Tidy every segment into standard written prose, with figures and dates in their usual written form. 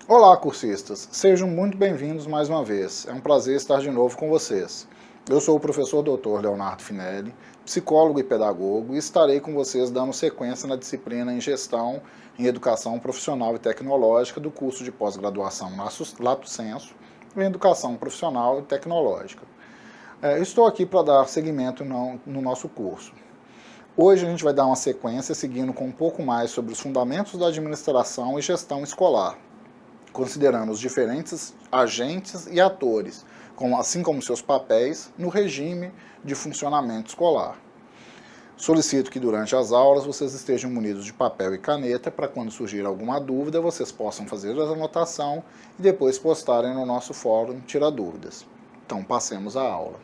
Olá, cursistas! Sejam muito bem-vindos mais uma vez. É um prazer estar de novo com vocês. Eu sou o professor Dr. Leonardo Finelli, psicólogo e pedagogo, e estarei com vocês dando sequência na disciplina em Gestão em Educação Profissional e Tecnológica do curso de pós-graduação Lato Sensu em Educação Profissional e Tecnológica. Estou aqui para dar seguimento no nosso curso. Hoje a gente vai dar uma sequência seguindo com um pouco mais sobre os fundamentos da administração e gestão escolar, considerando os diferentes agentes e atores, assim como seus papéis no regime de funcionamento escolar. Solicito que durante as aulas vocês estejam munidos de papel e caneta para quando surgir alguma dúvida vocês possam fazer a anotação e depois postarem no nosso fórum Tira Dúvidas. Então passemos à aula.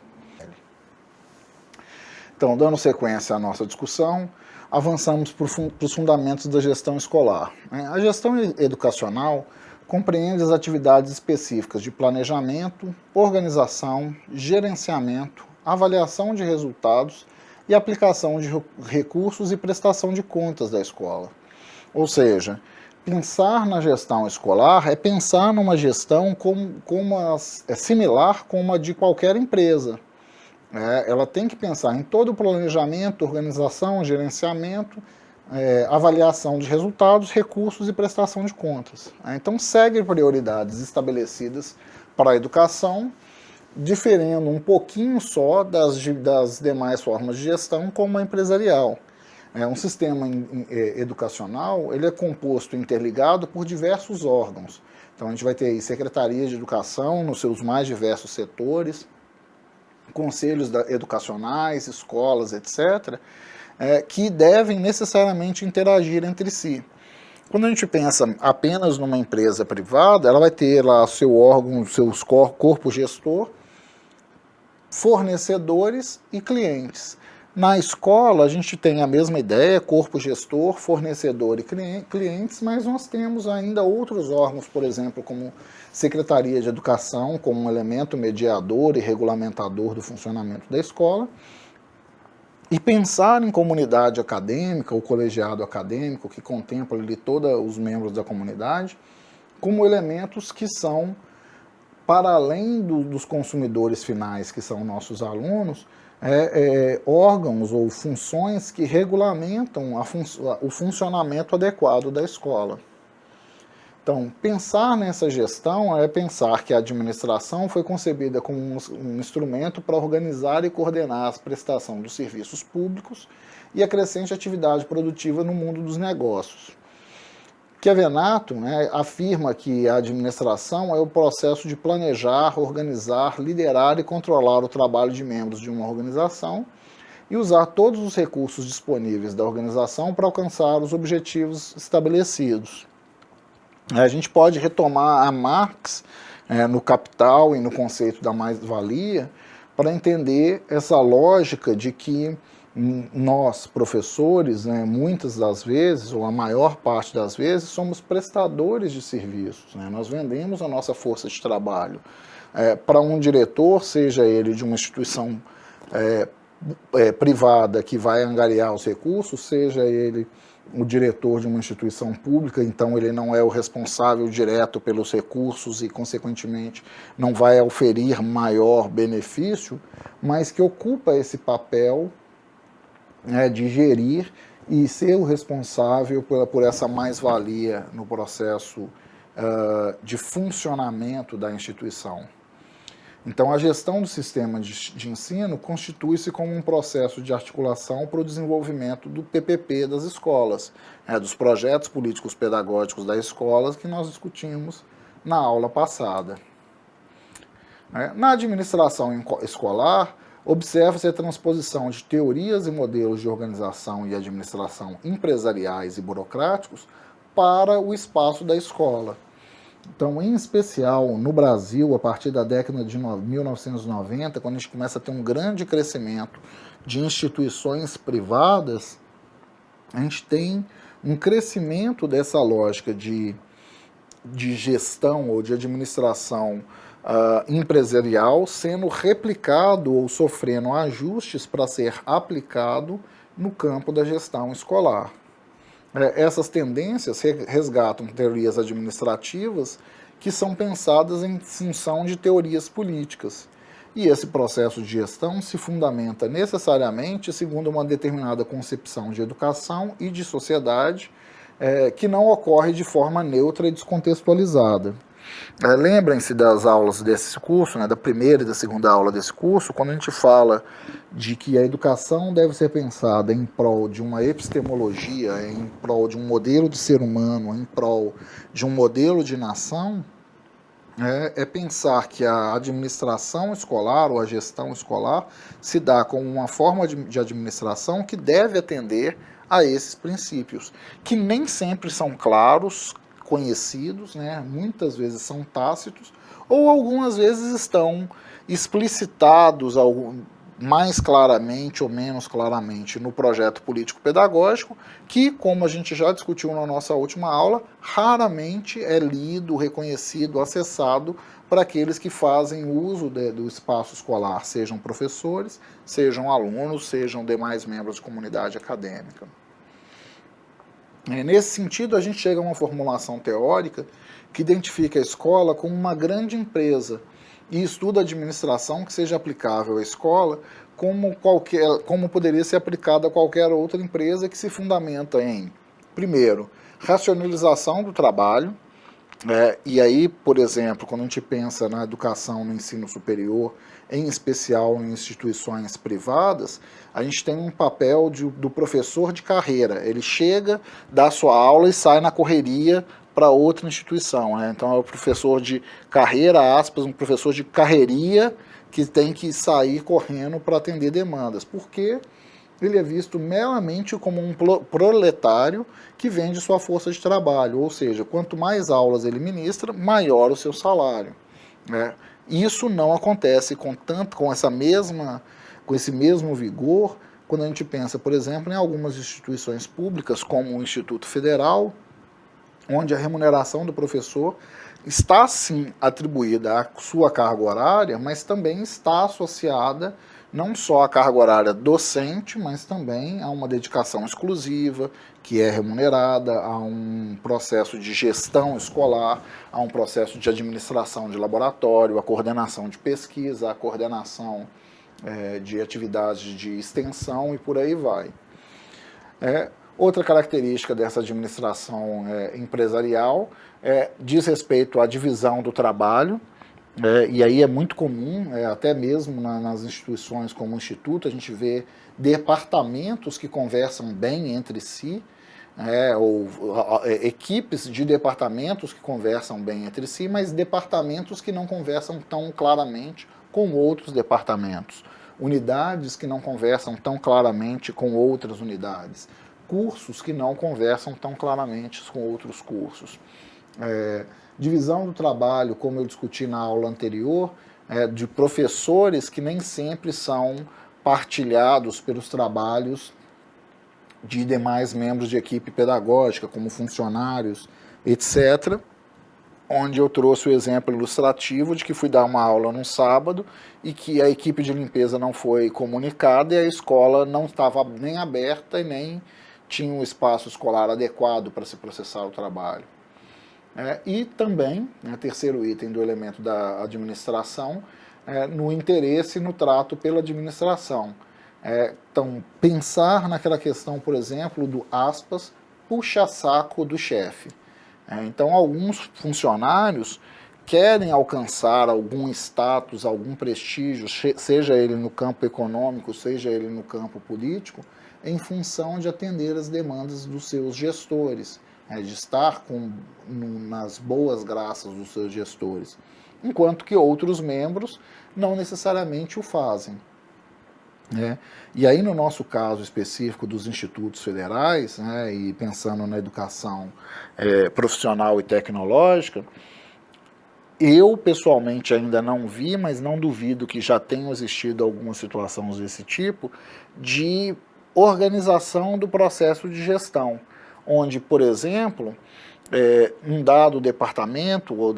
Então, dando sequência à nossa discussão, avançamos para os fundamentos da gestão escolar. A gestão educacional compreende as atividades específicas de planejamento, organização, gerenciamento, avaliação de resultados e aplicação de recursos e prestação de contas da escola. Ou seja, pensar na gestão escolar é pensar numa gestão similar com uma de qualquer empresa. Ela tem que pensar em todo o planejamento, organização, gerenciamento, avaliação de resultados, recursos e prestação de contas. Então segue prioridades estabelecidas para a educação, diferindo um pouquinho só das demais formas de gestão, como a empresarial. Um sistema educacional ele é composto, interligado por diversos órgãos. Então a gente vai ter aí secretarias de educação nos seus mais diversos setores, conselhos educacionais, escolas, etc., que devem necessariamente interagir entre si. Quando a gente pensa apenas numa empresa privada, ela vai ter lá seu órgão, seus corpo gestor, fornecedores e clientes. Na escola, a gente tem a mesma ideia, corpo gestor, fornecedor e clientes, mas nós temos ainda outros órgãos, por exemplo, como Secretaria de Educação, como um elemento mediador e regulamentador do funcionamento da escola, e pensar em comunidade acadêmica, o colegiado acadêmico, que contempla ali todos os membros da comunidade, como elementos que são, para além dos consumidores finais, que são nossos alunos, órgãos ou funções que regulamentam o funcionamento adequado da escola. Então, pensar nessa gestão é pensar que a administração foi concebida como um instrumento para organizar e coordenar a prestação dos serviços públicos e a crescente atividade produtiva no mundo dos negócios. Chiavenato afirma que a administração é o processo de planejar, organizar, liderar e controlar o trabalho de membros de uma organização e usar todos os recursos disponíveis da organização para alcançar os objetivos estabelecidos. A gente pode retomar a Marx no Capital e no conceito da mais-valia para entender essa lógica de que nós, professores, muitas das vezes, ou a maior parte das vezes, somos prestadores de serviços. Nós vendemos a nossa força de trabalho para um diretor, seja ele de uma instituição privada que vai angariar os recursos, seja ele o diretor de uma instituição pública, então ele não é o responsável direto pelos recursos e, consequentemente, não vai oferir maior benefício, mas que ocupa esse papel de gerir e ser o responsável por essa mais-valia no processo de funcionamento da instituição. Então, a gestão do sistema de ensino constitui-se como um processo de articulação para o desenvolvimento do PPP das escolas, dos projetos políticos pedagógicos das escolas que nós discutimos na aula passada. Na administração escolar, observa-se a transposição de teorias e modelos de organização e administração empresariais e burocráticos para o espaço da escola. Então, em especial no Brasil, a partir da década de 1990, quando a gente começa a ter um grande crescimento de instituições privadas, a gente tem um crescimento dessa lógica de gestão ou de administração empresarial sendo replicado ou sofrendo ajustes para ser aplicado no campo da gestão escolar. Essas tendências resgatam teorias administrativas que são pensadas em função de teorias políticas. E esse processo de gestão se fundamenta necessariamente segundo uma determinada concepção de educação e de sociedade, que não ocorre de forma neutra e descontextualizada. Lembrem-se das aulas desse curso, da primeira e da segunda aula desse curso, quando a gente fala de que a educação deve ser pensada em prol de uma epistemologia, em prol de um modelo de ser humano, em prol de um modelo de nação, é pensar que a administração escolar ou a gestão escolar se dá como uma forma de administração que deve atender a esses princípios, que nem sempre são claros, conhecidos, muitas vezes são tácitos, ou algumas vezes estão explicitados mais claramente ou menos claramente no projeto político-pedagógico, que, como a gente já discutiu na nossa última aula, raramente é lido, reconhecido, acessado para aqueles que fazem uso do espaço escolar, sejam professores, sejam alunos, sejam demais membros de comunidade acadêmica. Nesse sentido, a gente chega a uma formulação teórica que identifica a escola como uma grande empresa e estuda a administração que seja aplicável à escola como poderia ser aplicada a qualquer outra empresa, que se fundamenta em, primeiro, racionalização do trabalho. E aí, por exemplo, quando a gente pensa na educação no ensino superior, em especial em instituições privadas, a gente tem um papel do professor de carreira. Ele chega, dá sua aula e sai na correria para outra instituição. Então é o professor de carreira, aspas, um professor de carreiria que tem que sair correndo para atender demandas, porque ele é visto meramente como um proletário que vende sua força de trabalho, ou seja, quanto mais aulas ele ministra, maior o seu salário. Isso não acontece com esse mesmo vigor quando a gente pensa, por exemplo, em algumas instituições públicas, como o Instituto Federal, onde a remuneração do professor está sim atribuída à sua carga horária, mas também está associada não só à carga horária docente, mas também a uma dedicação exclusiva, que é remunerada, a um processo de gestão escolar, a um processo de administração de laboratório, a coordenação de pesquisa, a coordenação de atividades de extensão e por aí vai. Outra característica dessa administração empresarial diz respeito à divisão do trabalho, e aí é muito comum, até mesmo nas instituições como o Instituto, a gente vê departamentos que conversam bem entre si, ou equipes de departamentos que conversam bem entre si, mas departamentos que não conversam tão claramente com outros departamentos, unidades que não conversam tão claramente com outras unidades, cursos que não conversam tão claramente com outros cursos. Divisão do trabalho, como eu discuti na aula anterior, de professores que nem sempre são partilhados pelos trabalhos de demais membros de equipe pedagógica, como funcionários, etc., onde eu trouxe o exemplo ilustrativo de que fui dar uma aula num sábado e que a equipe de limpeza não foi comunicada e a escola não estava nem aberta e nem tinha um espaço escolar adequado para se processar o trabalho. E também, terceiro item do elemento da administração, no interesse e no trato pela administração. Então, pensar naquela questão, por exemplo, do, aspas, puxa-saco do chefe. Então, alguns funcionários querem alcançar algum status, algum prestígio, seja ele no campo econômico, seja ele no campo político, em função de atender as demandas dos seus gestores, de estar nas boas graças dos seus gestores, enquanto que outros membros não necessariamente o fazem. E aí, no nosso caso específico dos institutos federais, e pensando na educação profissional e tecnológica, eu pessoalmente ainda não vi, mas não duvido que já tenham existido algumas situações desse tipo, de organização do processo de gestão, onde, por exemplo, um dado departamento ou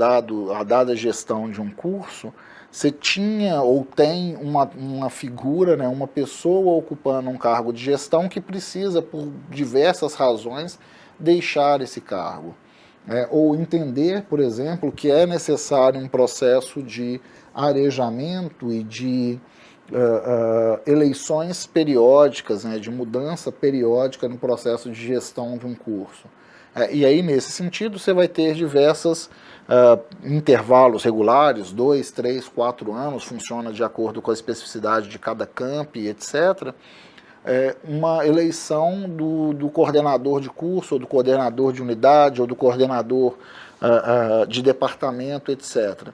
a dada gestão de um curso, você tinha ou tem uma figura, uma pessoa ocupando um cargo de gestão que precisa, por diversas razões, deixar esse cargo. Ou entender, por exemplo, que é necessário um processo de arejamento e de eleições periódicas, né, de mudança periódica no processo de gestão de um curso. E aí, nesse sentido, você vai ter diversos intervalos regulares, 2, 3, 4 anos, funciona de acordo com a especificidade de cada campi, etc., uma eleição do coordenador de curso, ou do coordenador de unidade, ou do coordenador de departamento, etc.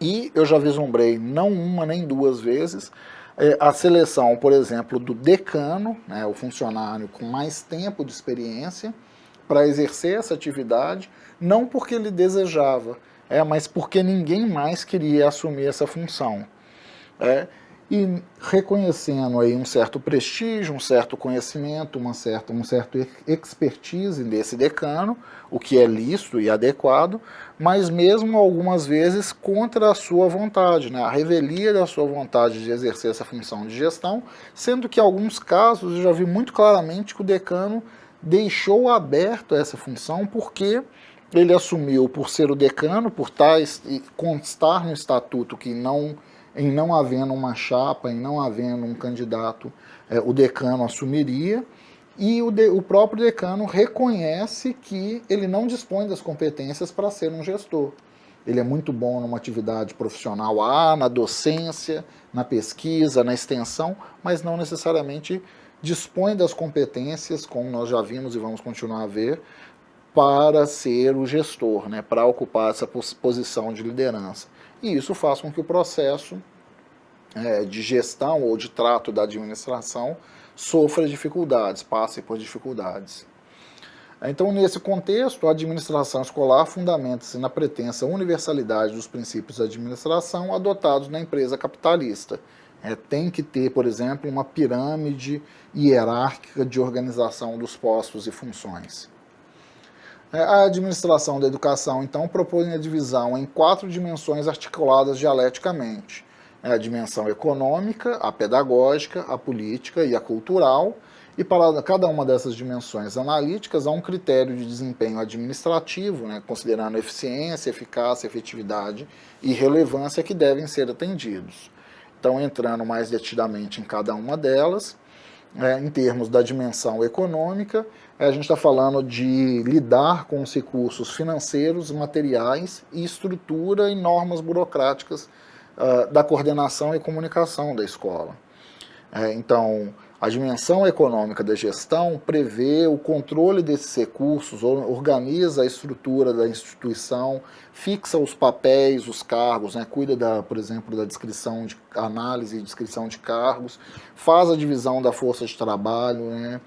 E eu já vislumbrei, não uma nem duas vezes, a seleção, por exemplo, do decano, né, o funcionário com mais tempo de experiência, para exercer essa atividade, não porque ele desejava, mas porque ninguém mais queria assumir essa função. E reconhecendo aí um certo prestígio, um certo conhecimento, um certo expertise desse decano, o que é lícito e adequado, mas mesmo algumas vezes contra a sua vontade, né? A revelia da sua vontade de exercer essa função de gestão, sendo que em alguns casos eu já vi muito claramente que o decano deixou aberto essa função porque ele assumiu, por ser o decano, por constar no estatuto que em não havendo uma chapa, em não havendo um candidato, o decano assumiria, e o próprio decano reconhece que ele não dispõe das competências para ser um gestor. Ele é muito bom numa atividade profissional A, na docência, na pesquisa, na extensão, mas não necessariamente dispõe das competências, como nós já vimos e vamos continuar a ver, para ser o gestor, né, para ocupar essa posição de liderança. E isso faz com que o processo de gestão ou de trato da administração sofra dificuldades, passe por dificuldades. Então, nesse contexto, a administração escolar fundamenta-se na pretensa universalidade dos princípios da administração adotados na empresa capitalista. Tem que ter, por exemplo, uma pirâmide hierárquica de organização dos postos e funções. A administração da educação, então, propõe a divisão em 4 dimensões articuladas dialeticamente. A dimensão econômica, a pedagógica, a política e a cultural, e para cada uma dessas dimensões analíticas há um critério de desempenho administrativo, né, considerando eficiência, eficácia, efetividade e relevância que devem ser atendidos. Então, entrando mais detidamente em cada uma delas, em termos da dimensão econômica, a gente está falando de lidar com os recursos financeiros, materiais e estrutura e normas burocráticas da coordenação e comunicação da escola. Então, a dimensão econômica da gestão prevê o controle desses recursos, organiza a estrutura da instituição, fixa os papéis, os cargos, né, cuida, por exemplo, da descrição de análise e descrição de cargos, faz a divisão da força de trabalho, né,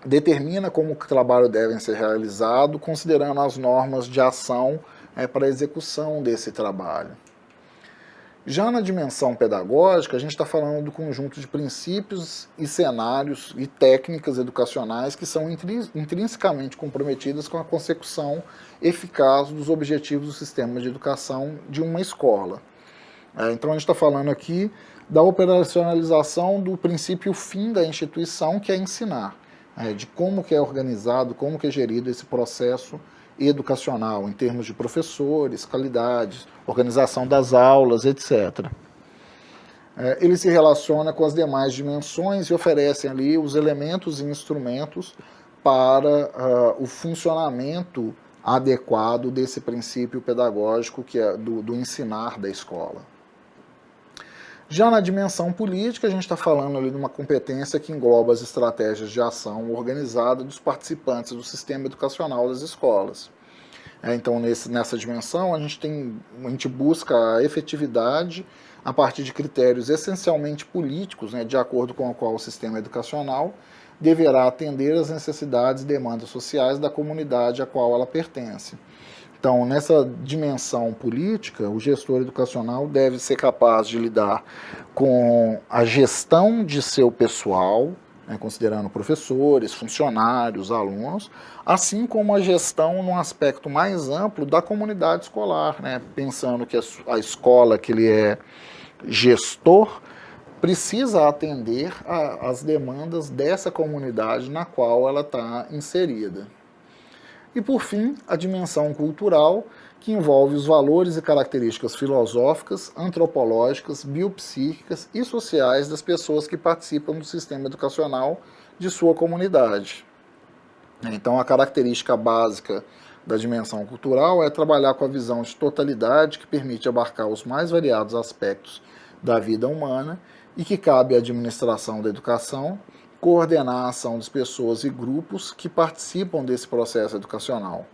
determina como o trabalho deve ser realizado, considerando as normas de ação para a execução desse trabalho. Já na dimensão pedagógica, a gente está falando do conjunto de princípios e cenários e técnicas educacionais que são intrinsecamente comprometidas com a consecução eficaz dos objetivos do sistema de educação de uma escola. Então a gente está falando aqui da operacionalização do princípio fim da instituição, que é ensinar, de como que é organizado, como que é gerido esse processo educacional, em termos de professores, qualidade, organização das aulas, etc. Ele se relaciona com as demais dimensões e oferece ali os elementos e instrumentos para o funcionamento adequado desse princípio pedagógico que é do ensinar da escola. Já na dimensão política, a gente está falando ali de uma competência que engloba as estratégias de ação organizada dos participantes do sistema educacional das escolas. Então, nessa dimensão, a gente busca a efetividade a partir de critérios essencialmente políticos, né, de acordo com o qual o sistema educacional deverá atender às necessidades e demandas sociais da comunidade a qual ela pertence. Então, nessa dimensão política, o gestor educacional deve ser capaz de lidar com a gestão de seu pessoal, né, considerando professores, funcionários, alunos, assim como a gestão num aspecto mais amplo da comunidade escolar, né, pensando que a escola que ele é gestor precisa atender às demandas dessa comunidade na qual ela está inserida. E, por fim, a dimensão cultural, que envolve os valores e características filosóficas, antropológicas, biopsíquicas e sociais das pessoas que participam do sistema educacional de sua comunidade. Então, a característica básica da dimensão cultural é trabalhar com a visão de totalidade que permite abarcar os mais variados aspectos da vida humana e que cabe à administração da educação coordenar a ação das pessoas e grupos que participam desse processo educacional.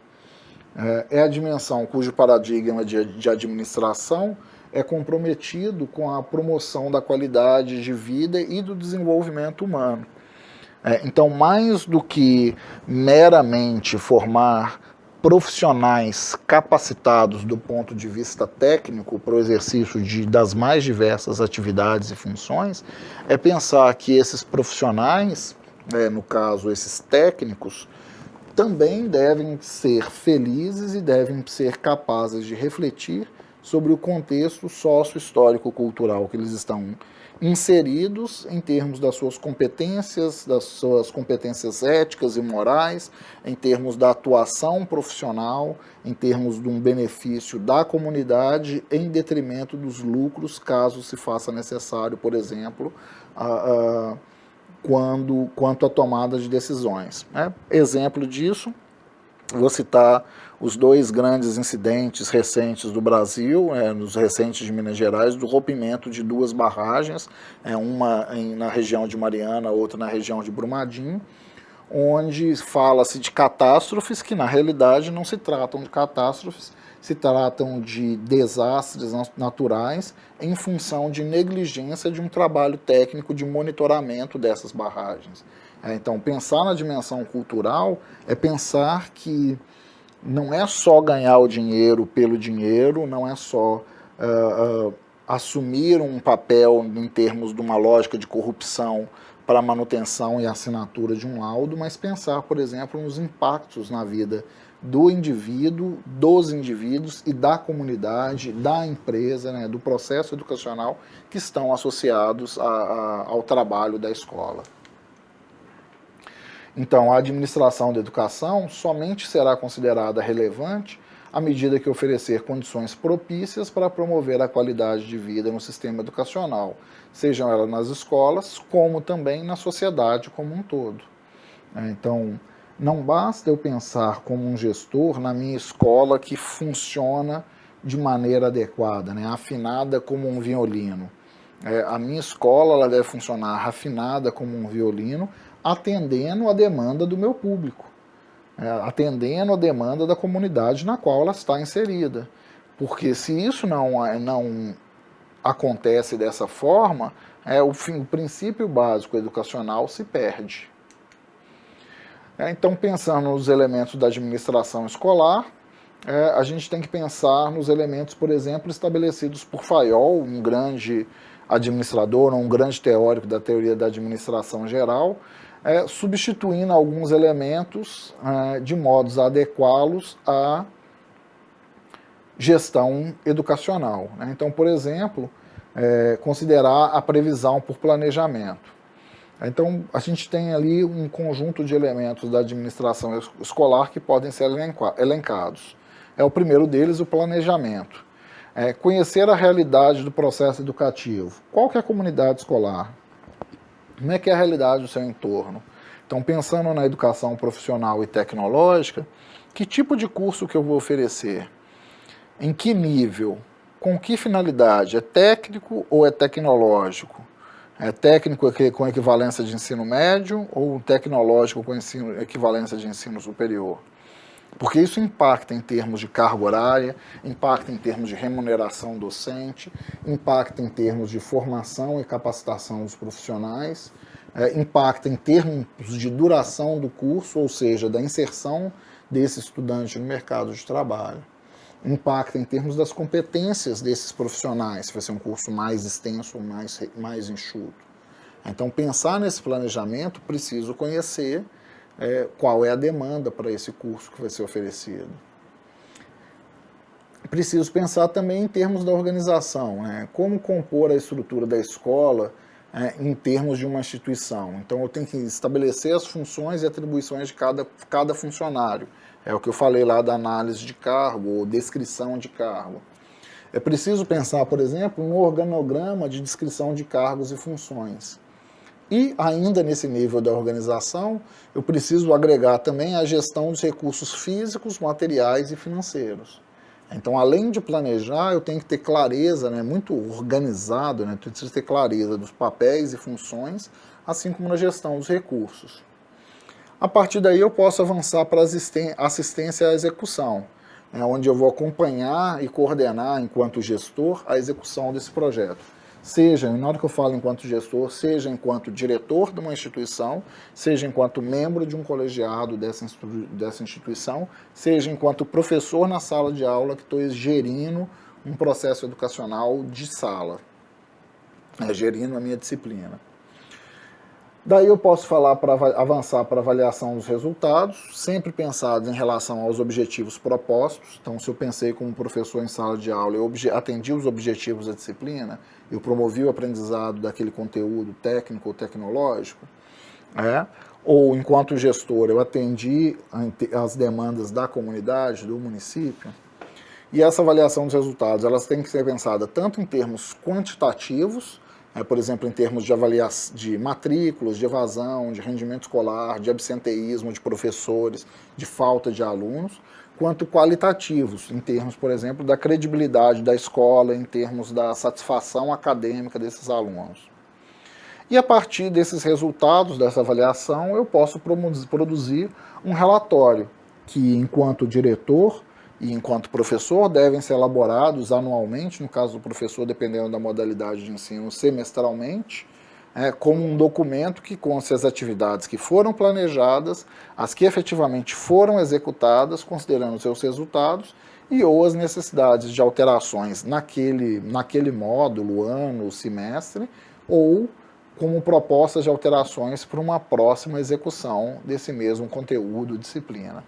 É a dimensão cujo paradigma de administração é comprometido com a promoção da qualidade de vida e do desenvolvimento humano. Então, mais do que meramente formar profissionais capacitados do ponto de vista técnico para o exercício das mais diversas atividades e funções, é pensar que esses profissionais, no caso esses técnicos, também devem ser felizes e devem ser capazes de refletir sobre o contexto sócio-histórico-cultural que eles estão inseridos em termos das suas competências éticas e morais, em termos da atuação profissional, em termos de um benefício da comunidade, em detrimento dos lucros, caso se faça necessário, por exemplo, quanto à tomada de decisões. Exemplo disso, vou citar os dois grandes incidentes recentes do Brasil, nos recentes de Minas Gerais, do rompimento de duas barragens, uma na região de Mariana, outra na região de Brumadinho, onde fala-se de catástrofes que na realidade não se tratam de catástrofes, se tratam de desastres naturais em função de negligência de um trabalho técnico de monitoramento dessas barragens. Então, pensar na dimensão cultural é pensar que não é só ganhar o dinheiro pelo dinheiro, não é só assumir um papel em termos de uma lógica de corrupção para a manutenção e assinatura de um laudo, mas pensar, por exemplo, nos impactos na vida do indivíduo, dos indivíduos e da comunidade, da empresa, do processo educacional que estão associados ao trabalho da escola. Então, a administração da educação somente será considerada relevante à medida que oferecer condições propícias para promover a qualidade de vida no sistema educacional, sejam elas nas escolas, como também na sociedade como um todo. Então, não basta eu pensar como um gestor na minha escola que funciona de maneira adequada, afinada como um violino. A minha escola ela deve funcionar afinada como um violino, atendendo a demanda do meu público, atendendo a demanda da comunidade na qual ela está inserida. Porque se isso não acontece dessa forma, o princípio básico educacional se perde. Então, pensando nos elementos da administração escolar, a gente tem que pensar nos elementos, por exemplo, estabelecidos por Fayol, um grande administrador, um grande teórico da teoria da administração geral, substituindo alguns elementos de modos a adequá-los à gestão educacional. Então, por exemplo, considerar a previsão por planejamento. Então, a gente tem ali um conjunto de elementos da administração escolar que podem ser elencados. O primeiro deles, o planejamento. Conhecer a realidade do processo educativo. Qual que é a comunidade escolar? Como é que é a realidade do seu entorno? Então, pensando na educação profissional e tecnológica, que tipo de curso que eu vou oferecer? Em que nível? Com que finalidade? É técnico ou é tecnológico? É técnico com equivalência de ensino médio ou tecnológico com equivalência de ensino superior? Porque isso impacta em termos de carga horária, impacta em termos de remuneração docente, impacta em termos de formação e capacitação dos profissionais, impacta em termos de duração do curso, ou seja, da inserção desse estudante no mercado de trabalho. Impacta em termos das competências desses profissionais, se vai ser um curso mais extenso ou mais enxuto. Então, pensar nesse planejamento, preciso conhecer qual é a demanda para esse curso que vai ser oferecido. Preciso pensar também em termos da organização, como compor a estrutura da escola em termos de uma instituição. Então eu tenho que estabelecer as funções e atribuições de cada funcionário. É o que eu falei lá da análise de cargo ou descrição de cargo. É preciso pensar, por exemplo, no organograma de descrição de cargos e funções. E ainda nesse nível da organização, eu preciso agregar também a gestão dos recursos físicos, materiais e financeiros. Então, além de planejar, eu tenho que ter clareza, né, muito organizado, né, eu preciso ter clareza dos papéis e funções, assim como na gestão dos recursos. A partir daí eu posso avançar para a assistência à execução, né, onde eu vou acompanhar e coordenar, enquanto gestor, a execução desse projeto. Seja, na hora que eu falo enquanto gestor, seja enquanto diretor de uma instituição, seja enquanto membro de um colegiado dessa instituição, seja enquanto professor na sala de aula que estou gerindo um processo educacional de sala, gerindo a minha disciplina. Daí eu posso falar para avançar para avaliação dos resultados, sempre pensados em relação aos objetivos propostos. Então, se eu pensei como professor em sala de aula, eu atendi os objetivos da disciplina, eu promovi o aprendizado daquele conteúdo técnico ou tecnológico, ou enquanto gestor, eu atendi as demandas da comunidade, do município. E essa avaliação dos resultados, elas têm que ser pensada tanto em termos quantitativos, por exemplo, em termos de avaliação de matrículas, de evasão, de rendimento escolar, de absenteísmo de professores, de falta de alunos, quanto qualitativos, em termos, por exemplo, da credibilidade da escola, em termos da satisfação acadêmica desses alunos. E a partir desses resultados, dessa avaliação, eu posso produzir um relatório que, enquanto diretor e enquanto professor, devem ser elaborados anualmente, no caso do professor, dependendo da modalidade de ensino, semestralmente, como um documento que conste as atividades que foram planejadas, as que efetivamente foram executadas, considerando seus resultados, e ou as necessidades de alterações naquele módulo, ano, semestre, ou como propostas de alterações para uma próxima execução desse mesmo conteúdo, disciplina.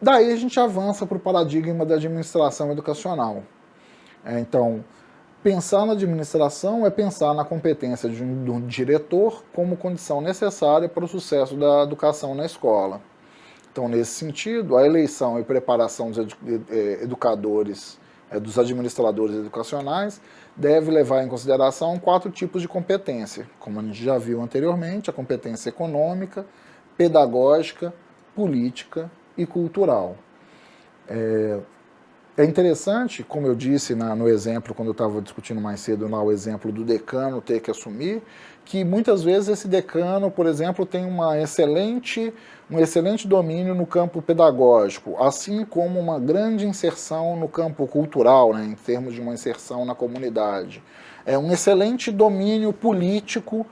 Daí a gente avança para o paradigma da administração educacional. Então, pensar na administração é pensar na competência de um diretor como condição necessária para o sucesso da educação na escola. Então, nesse sentido, a eleição e preparação dos educadores, dos administradores educacionais, deve levar em consideração 4 tipos de competência, como a gente já viu anteriormente: a competência econômica, pedagógica, política e cultural. É interessante, como eu disse no exemplo, quando eu estava discutindo mais cedo lá, o exemplo do decano ter que assumir, que muitas vezes esse decano, por exemplo, tem um excelente domínio no campo pedagógico, assim como uma grande inserção no campo cultural, né, em termos de uma inserção na comunidade. É um excelente domínio político,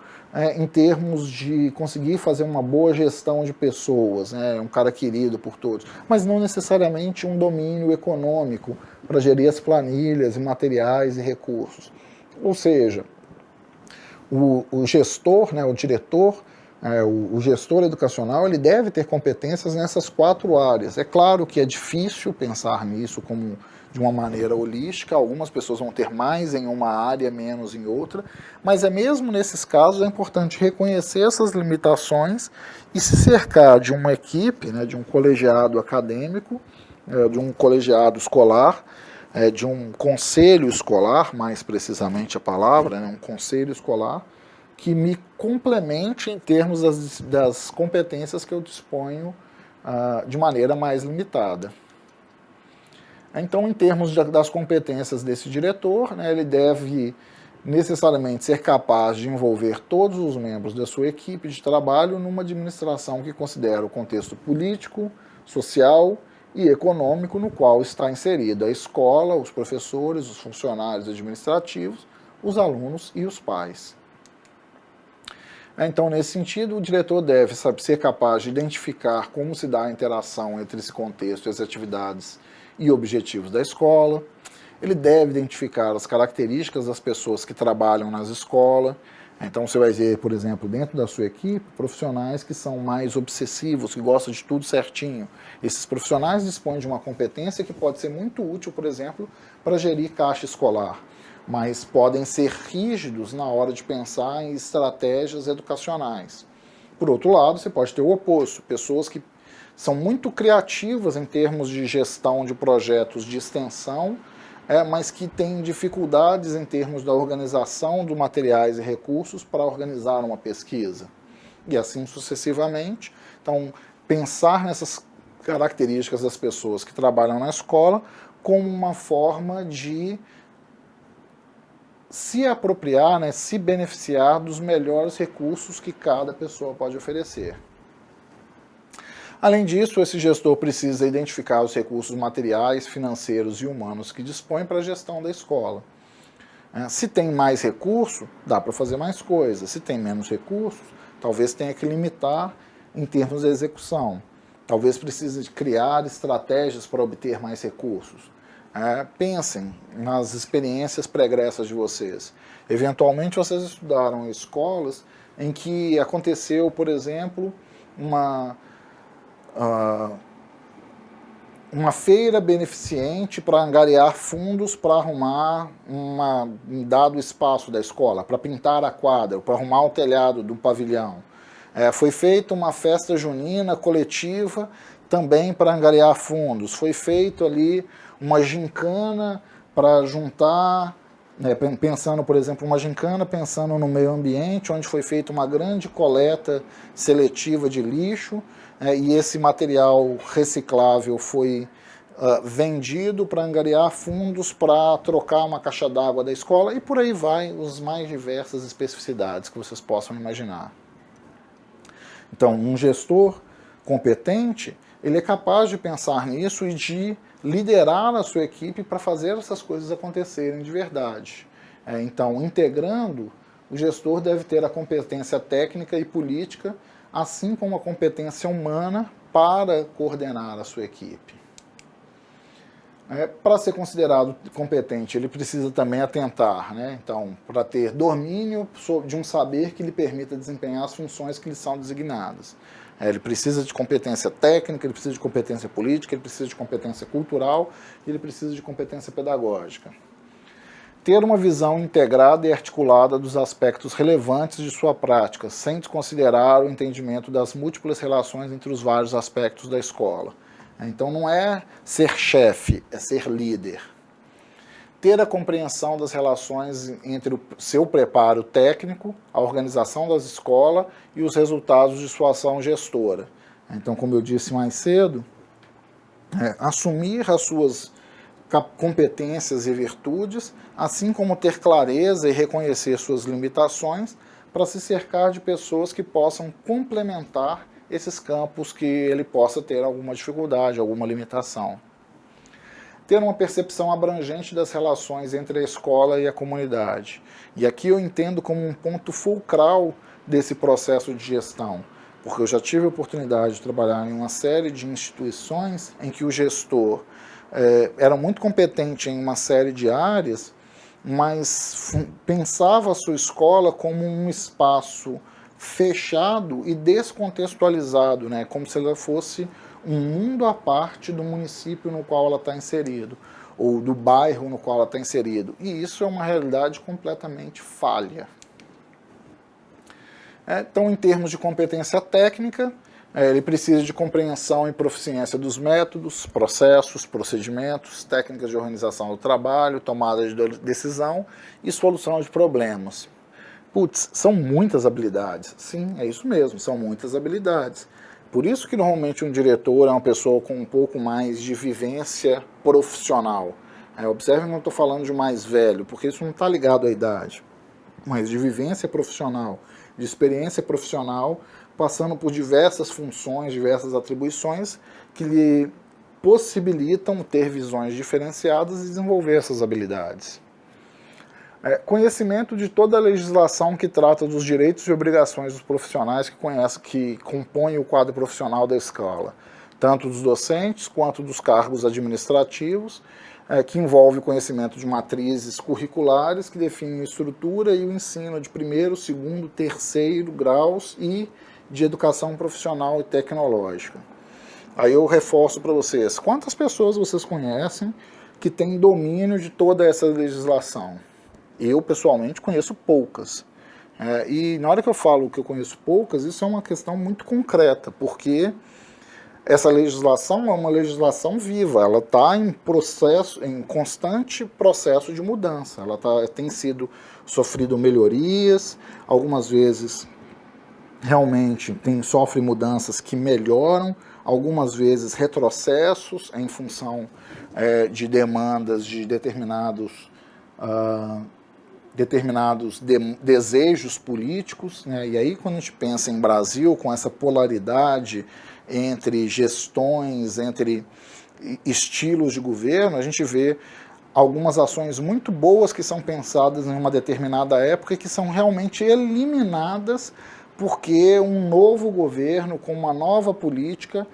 em termos de conseguir fazer uma boa gestão de pessoas, um cara querido por todos, mas não necessariamente um domínio econômico para gerir as planilhas e materiais e recursos. Ou seja, o gestor, o diretor, o gestor educacional, ele deve ter competências nessas 4 áreas. É claro que é difícil pensar nisso como de uma maneira holística, algumas pessoas vão ter mais em uma área, menos em outra, mas mesmo nesses casos é importante reconhecer essas limitações e se cercar de uma equipe, de um colegiado acadêmico, de um colegiado escolar, de um conselho escolar, mais precisamente a palavra, um conselho escolar, que me complemente em termos das competências que eu disponho de maneira mais limitada. Então, em termos das competências desse diretor, ele deve necessariamente ser capaz de envolver todos os membros da sua equipe de trabalho numa administração que considera o contexto político, social e econômico no qual está inserida a escola, os professores, os funcionários administrativos, os alunos e os pais. Então, nesse sentido, o diretor deve ser capaz de identificar como se dá a interação entre esse contexto e as atividades e objetivos da escola. Ele deve identificar as características das pessoas que trabalham nas escolas. Então você vai ver, por exemplo, dentro da sua equipe, profissionais que são mais obsessivos, que gostam de tudo certinho. Esses profissionais dispõem de uma competência que pode ser muito útil, por exemplo, para gerir caixa escolar. mas podem ser rígidos na hora de pensar em estratégias educacionais. Por outro lado, você pode ter o oposto, pessoas que são muito criativas em termos de gestão de projetos de extensão, mas que têm dificuldades em termos da organização de materiais e recursos para organizar uma pesquisa. E assim sucessivamente. Então, pensar nessas características das pessoas que trabalham na escola como uma forma de se apropriar, né, se beneficiar dos melhores recursos que cada pessoa pode oferecer. Além disso, esse gestor precisa identificar os recursos materiais, financeiros e humanos que dispõe para a gestão da escola. Se tem mais recurso, dá para fazer mais coisas. Se tem menos recursos, talvez tenha que limitar em termos de execução. Talvez precise de criar estratégias para obter mais recursos. Pensem nas experiências pregressas de vocês. Eventualmente vocês estudaram em escolas em que aconteceu, por exemplo, uma feira beneficente para angariar fundos para arrumar um dado espaço da escola, para pintar a quadra, para arrumar o telhado do pavilhão. Foi feita uma festa junina coletiva também para angariar fundos. Foi feito ali uma gincana para juntar, pensando, por exemplo, uma gincana pensando no meio ambiente, onde foi feita uma grande coleta seletiva de lixo, e esse material reciclável foi vendido para angariar fundos para trocar uma caixa d'água da escola, e por aí vai as mais diversas especificidades que vocês possam imaginar. Então, um gestor competente, ele é capaz de pensar nisso e de liderar a sua equipe para fazer essas coisas acontecerem de verdade. Então, integrando, o gestor deve ter a competência técnica e política, assim como a competência humana para coordenar a sua equipe. Para ser considerado competente, ele precisa também atentar, então, para ter domínio de um saber que lhe permita desempenhar as funções que lhe são designadas. Ele precisa de competência técnica, ele precisa de competência política, ele precisa de competência cultural e ele precisa de competência pedagógica. Ter uma visão integrada e articulada dos aspectos relevantes de sua prática, sem desconsiderar o entendimento das múltiplas relações entre os vários aspectos da escola. Então não é ser chefe, é ser líder. Ter a compreensão das relações entre o seu preparo técnico, a organização das escolas e os resultados de sua ação gestora. Então, como eu disse mais cedo, assumir as suas competências e virtudes, assim como ter clareza e reconhecer suas limitações, para se cercar de pessoas que possam complementar esses campos que ele possa ter alguma dificuldade, alguma limitação. Ter uma percepção abrangente das relações entre a escola e a comunidade. E aqui eu entendo como um ponto fulcral desse processo de gestão, porque eu já tive a oportunidade de trabalhar em uma série de instituições em que o gestor era muito competente em uma série de áreas, mas pensava a sua escola como um espaço fechado e descontextualizado, como se ela fosse um mundo à parte do município no qual ela está inserido, ou do bairro no qual ela está inserido. E isso é uma realidade completamente falha. Então, em termos de competência técnica, ele precisa de compreensão e proficiência dos métodos, processos, procedimentos, técnicas de organização do trabalho, tomada de decisão e solução de problemas. Putz, são muitas habilidades. Sim, é isso mesmo, são muitas habilidades. Por isso que normalmente um diretor é uma pessoa com um pouco mais de vivência profissional. Observe que eu não estou falando de mais velho, porque isso não está ligado à idade, mas de vivência profissional, de experiência profissional, passando por diversas funções, diversas atribuições que lhe possibilitam ter visões diferenciadas e desenvolver essas habilidades. Conhecimento de toda a legislação que trata dos direitos e obrigações dos profissionais que compõem o quadro profissional da escola, tanto dos docentes quanto dos cargos administrativos, que envolve o conhecimento de matrizes curriculares que definem a estrutura e o ensino de primeiro, segundo, terceiro graus e de educação profissional e tecnológica. Aí eu reforço para vocês, quantas pessoas vocês conhecem que têm domínio de toda essa legislação? Eu, pessoalmente, conheço poucas. E na hora que eu falo que eu conheço poucas, isso é uma questão muito concreta, porque essa legislação é uma legislação viva, ela está em constante processo de mudança, ela tem sofrido melhorias, algumas vezes realmente sofre mudanças que melhoram, algumas vezes retrocessos em função de demandas de determinados desejos políticos, né? E aí quando a gente pensa em Brasil, com essa polaridade entre gestões, entre estilos de governo, a gente vê algumas ações muito boas que são pensadas em uma determinada época e que são realmente eliminadas porque um novo governo com uma nova política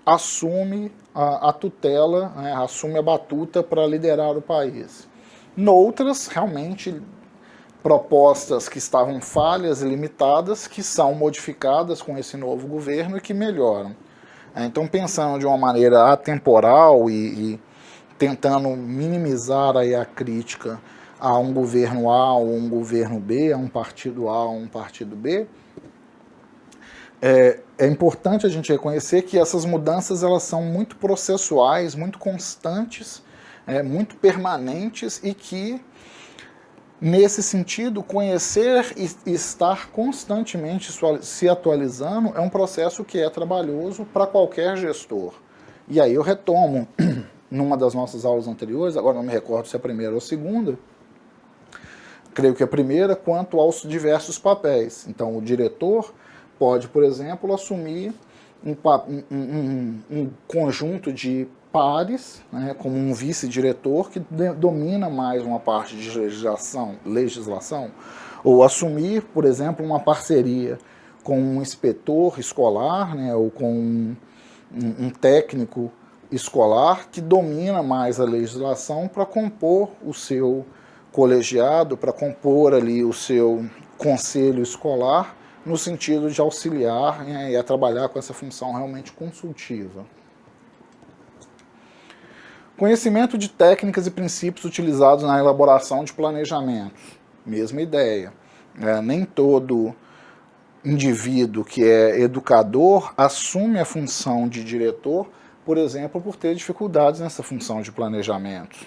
assume a tutela, né, assume a batuta para liderar o país. Noutras, realmente, propostas que estavam falhas e limitadas, que são modificadas com esse novo governo e que melhoram. Então, pensando de uma maneira atemporal e tentando minimizar aí a crítica a um governo A ou um governo B, a um partido A ou um partido B, é importante a gente reconhecer que essas mudanças elas são muito processuais, muito constantes, muito permanentes e que, nesse sentido, conhecer e estar constantemente se atualizando é um processo que é trabalhoso para qualquer gestor. E aí eu retomo, numa das nossas aulas anteriores, agora não me recordo se é a primeira ou a segunda, creio que a primeira, quanto aos diversos papéis. Então, o diretor pode, por exemplo, assumir um conjunto de pares, né, como um vice-diretor que domina mais uma parte de legislação, ou assumir, por exemplo, uma parceria com um inspetor escolar, né, ou com um técnico escolar que domina mais a legislação para compor o seu colegiado, para compor ali o seu conselho escolar, no sentido de auxiliar, né, e a trabalhar com essa função realmente consultiva. Conhecimento de técnicas e princípios utilizados na elaboração de planejamentos. Mesma ideia. Nem todo indivíduo que é educador assume a função de diretor, por exemplo, por ter dificuldades nessa função de planejamento.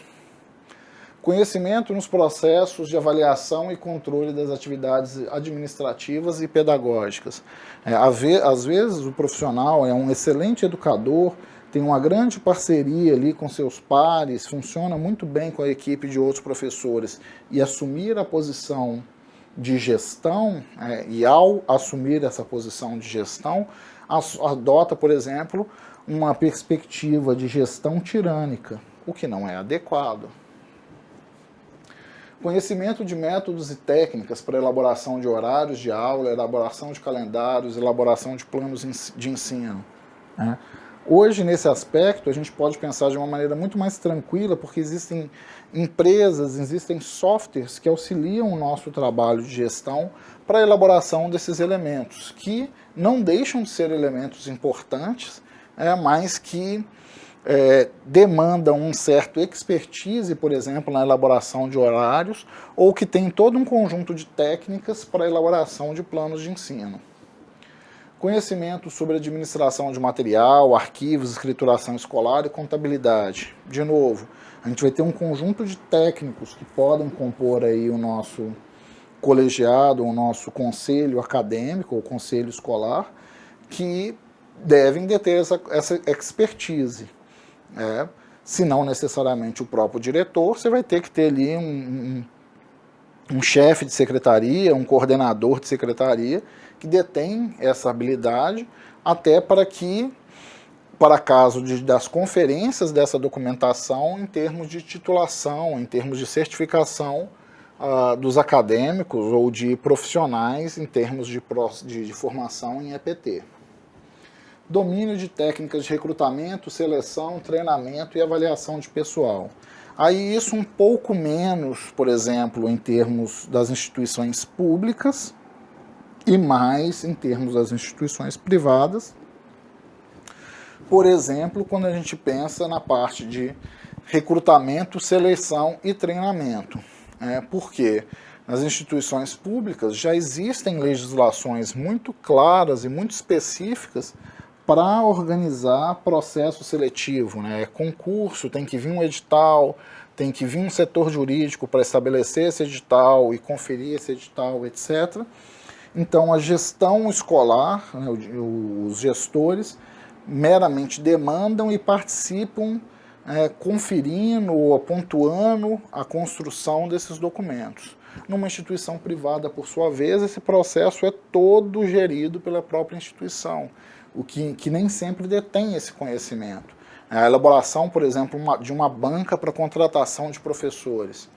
Conhecimento nos processos de avaliação e controle das atividades administrativas e pedagógicas. Às vezes o profissional é um excelente educador, tem uma grande parceria ali com seus pares, funciona muito bem com a equipe de outros professores, e assumir a posição de gestão, e ao assumir essa posição de gestão, adota, por exemplo, uma perspectiva de gestão tirânica, o que não é adequado. Conhecimento de métodos e técnicas para elaboração de horários de aula, elaboração de calendários, elaboração de planos de ensino. Hoje, nesse aspecto, a gente pode pensar de uma maneira muito mais tranquila, porque existem empresas, existem softwares que auxiliam o nosso trabalho de gestão para a elaboração desses elementos, que não deixam de ser elementos importantes, mas que demandam um certo expertise, por exemplo, na elaboração de horários, ou que tem todo um conjunto de técnicas para a elaboração de planos de ensino. Conhecimento sobre administração de material, arquivos, escrituração escolar e contabilidade. De novo, a gente vai ter um conjunto de técnicos que podem compor aí o nosso colegiado, o nosso conselho acadêmico, ou conselho escolar, que devem deter essa expertise. Se não necessariamente o próprio diretor, você vai ter que ter ali um chefe de secretaria, um coordenador de secretaria, que detém essa habilidade, até para caso das conferências dessa documentação, em termos de titulação, em termos de certificação dos acadêmicos ou de profissionais, em termos de formação em EPT. Domínio de técnicas de recrutamento, seleção, treinamento e avaliação de pessoal. Aí isso um pouco menos, por exemplo, em termos das instituições públicas e mais em termos das instituições privadas. Por exemplo, quando a gente pensa na parte de recrutamento, seleção e treinamento. Porque nas instituições públicas já existem legislações muito claras e muito específicas para organizar processo seletivo, né? Concurso, tem que vir um edital, tem que vir um setor jurídico para estabelecer esse edital e conferir esse edital, etc. Então, a gestão escolar, né, os gestores, meramente demandam e participam conferindo ou pontuando a construção desses documentos. Numa instituição privada, por sua vez, esse processo é todo gerido pela própria instituição, o que nem sempre detém esse conhecimento. A elaboração, por exemplo, de uma banca para contratação de professores.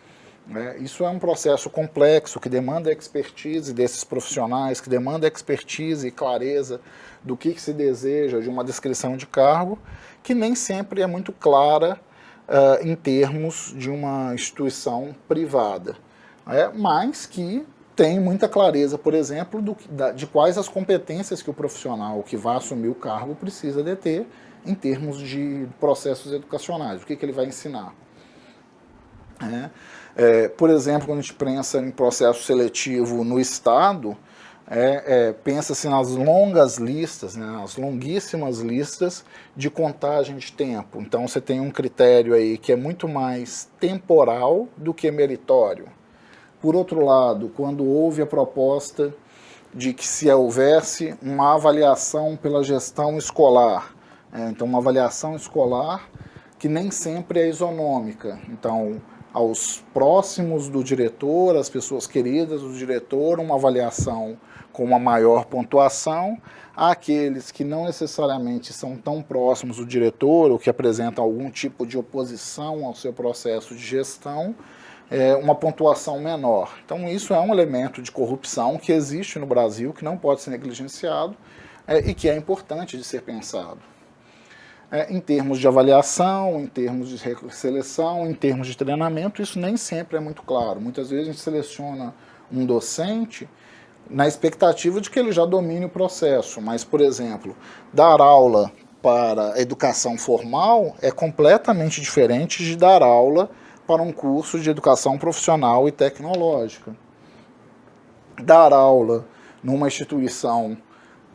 Isso é um processo complexo, que demanda expertise desses profissionais, que demanda expertise e clareza do que se deseja de uma descrição de cargo, que nem sempre é muito clara em termos de uma instituição privada, mas que tem muita clareza, por exemplo, de quais as competências que o profissional que vai assumir o cargo precisa de ter em termos de processos educacionais, o que ele vai ensinar. Por exemplo, quando a gente pensa em processo seletivo no Estado, pensa-se nas longas listas, né, as longuíssimas listas de contagem de tempo. Então você tem um critério aí que é muito mais temporal do que meritório. Por outro lado, quando houve a proposta de que se houvesse uma avaliação pela gestão escolar, então uma avaliação escolar que nem sempre é isonômica, então aos próximos do diretor, as pessoas queridas do diretor, uma avaliação com uma maior pontuação, àqueles que não necessariamente são tão próximos do diretor ou que apresentam algum tipo de oposição ao seu processo de gestão, uma pontuação menor. Então isso é um elemento de corrupção que existe no Brasil, que não pode ser negligenciado e que é importante de ser pensado. Em termos de avaliação, em termos de seleção, em termos de treinamento, isso nem sempre é muito claro. Muitas vezes a gente seleciona um docente na expectativa de que ele já domine o processo, mas, por exemplo, dar aula para a educação formal é completamente diferente de dar aula para um curso de educação profissional e tecnológica. Dar aula numa instituição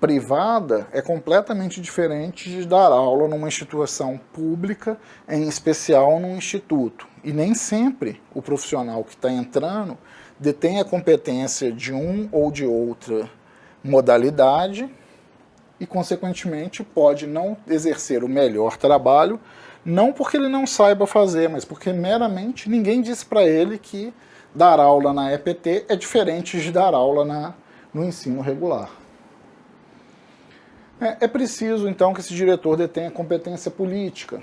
privada é completamente diferente de dar aula numa instituição pública, em especial num instituto. E nem sempre o profissional que está entrando detém a competência de um ou de outra modalidade e, consequentemente, pode não exercer o melhor trabalho, não porque ele não saiba fazer, mas porque meramente ninguém disse para ele que dar aula na EPT é diferente de dar aula no ensino regular. É preciso, então, que esse diretor detenha competência política,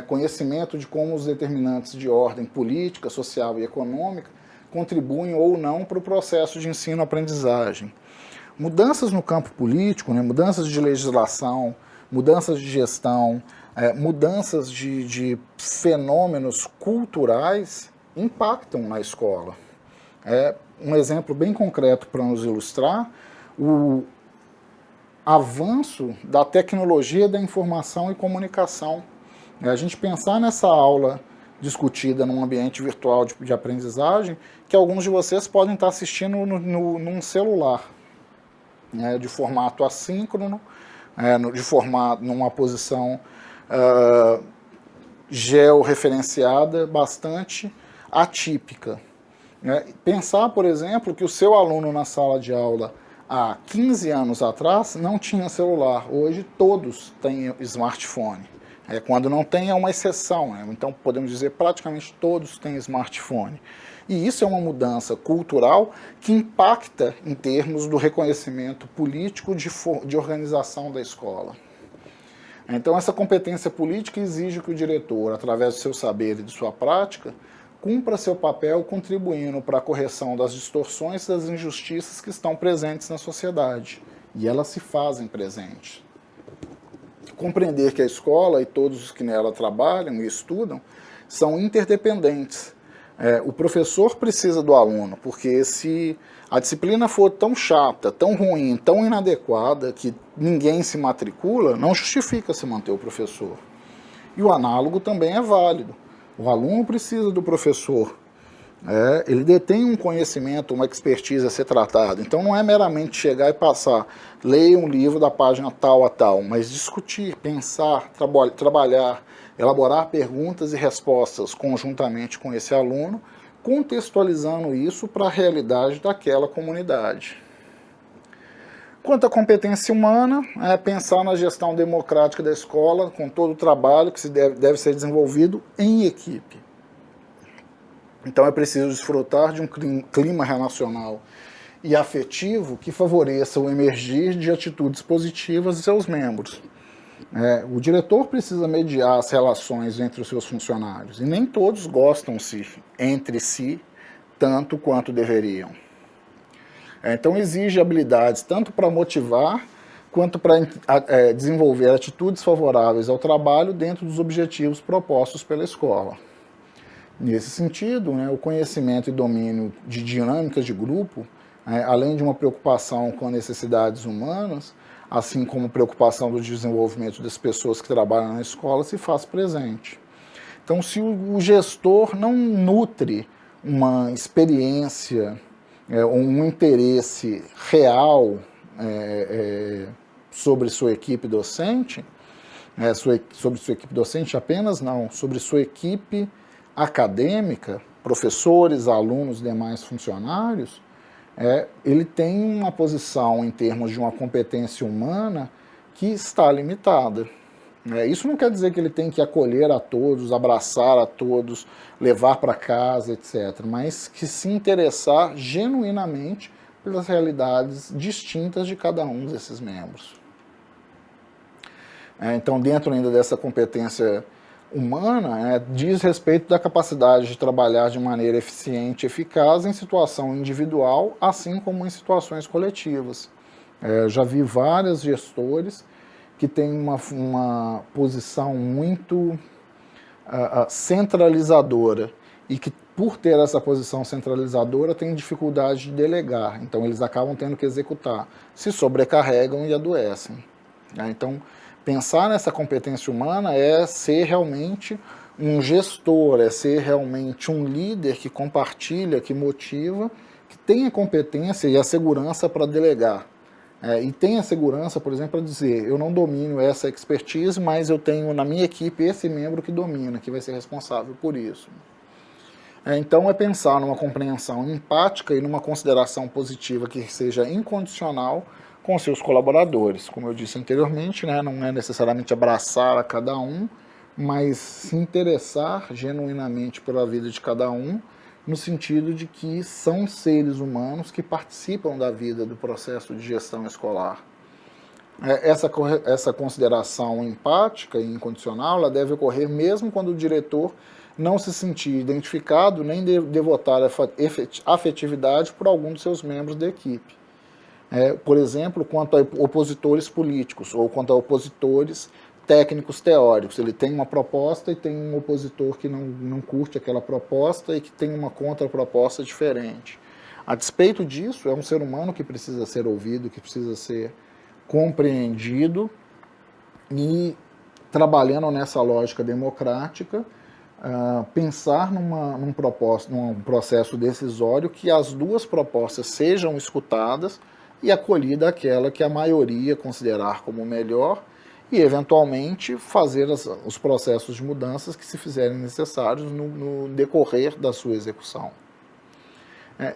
conhecimento de como os determinantes de ordem política, social e econômica contribuem ou não para o processo de ensino-aprendizagem. Mudanças no campo político, mudanças de legislação, mudanças de gestão, mudanças de fenômenos culturais impactam na escola. Um exemplo bem concreto para nos ilustrar, o avanço da tecnologia da informação e comunicação. A gente pensar nessa aula discutida num ambiente virtual de aprendizagem, que alguns de vocês podem estar assistindo num celular, de formato assíncrono, numa posição georreferenciada bastante atípica. Pensar, por exemplo, que o seu aluno na sala de aula há 15 anos atrás não tinha celular, hoje todos têm smartphone. Quando não tem é uma exceção, então podemos dizer praticamente todos têm smartphone. E isso é uma mudança cultural que impacta em termos do reconhecimento político de organização da escola. Então essa competência política exige que o diretor, através do seu saber e de sua prática, cumpra seu papel contribuindo para a correção das distorções e das injustiças que estão presentes na sociedade. E elas se fazem presentes. Compreender que a escola e todos os que nela trabalham e estudam são interdependentes. O professor precisa do aluno, porque se a disciplina for tão chata, tão ruim, tão inadequada, que ninguém se matricula, não justifica se manter o professor. E o análogo também é válido. O aluno precisa do professor Ele detém um conhecimento, uma expertise a ser tratada. Então não é meramente chegar e passar, leia um livro da página tal a tal, mas discutir, pensar, trabalhar, elaborar perguntas e respostas conjuntamente com esse aluno, contextualizando isso para a realidade daquela comunidade. Quanto à competência humana, é pensar na gestão democrática da escola, com todo o trabalho que deve ser desenvolvido em equipe. Então é preciso desfrutar de um clima relacional e afetivo que favoreça o emergir de atitudes positivas de seus membros. O diretor precisa mediar as relações entre os seus funcionários, e nem todos gostam-se entre si tanto quanto deveriam. Então exige habilidades tanto para motivar quanto para desenvolver atitudes favoráveis ao trabalho dentro dos objetivos propostos pela escola. Nesse sentido, o conhecimento e domínio de dinâmicas de grupo, além de uma preocupação com necessidades humanas, assim como preocupação do desenvolvimento das pessoas que trabalham na escola, se faz presente. Então, se o gestor não nutre uma experiência, um interesse real sobre sua equipe docente, sobre sua equipe docente apenas não, sobre sua equipe acadêmica, professores, alunos, demais funcionários, ele tem uma posição em termos de uma competência humana que está limitada. Isso não quer dizer que ele tem que acolher a todos, abraçar a todos, levar para casa, etc., mas que se interessar genuinamente pelas realidades distintas de cada um desses membros. Então, dentro ainda dessa competência humana, diz respeito da capacidade de trabalhar de maneira eficiente e eficaz em situação individual, assim como em situações coletivas. Eu já vi vários gestores que têm uma posição muito centralizadora e que, por ter essa posição centralizadora, têm dificuldade de delegar. Então, eles acabam tendo que executar, se sobrecarregam e adoecem. Então, pensar nessa competência humana é ser realmente um gestor, é ser realmente um líder que compartilha, que motiva, que tem a competência e a segurança para delegar. E tem a segurança, por exemplo, para dizer, eu não domino essa expertise, mas eu tenho na minha equipe esse membro que domina, que vai ser responsável por isso. Então é pensar numa compreensão empática e numa consideração positiva que seja incondicional com seus colaboradores. Como eu disse anteriormente, não é necessariamente abraçar a cada um, mas se interessar genuinamente pela vida de cada um, no sentido de que são seres humanos que participam da vida do processo de gestão escolar. Essa consideração empática e incondicional ela deve ocorrer mesmo quando o diretor não se sentir identificado nem devotar afetividade por algum dos seus membros da equipe. Por exemplo, quanto a opositores políticos ou quanto a opositores técnicos teóricos. Ele tem uma proposta e tem um opositor que não curte aquela proposta e que tem uma contraproposta diferente. A despeito disso, é um ser humano que precisa ser ouvido, que precisa ser compreendido e, trabalhando nessa lógica democrática, pensar num processo decisório que as duas propostas sejam escutadas e acolhida aquela que a maioria considerar como melhor e, eventualmente, fazer os processos de mudanças que se fizerem necessários no decorrer da sua execução.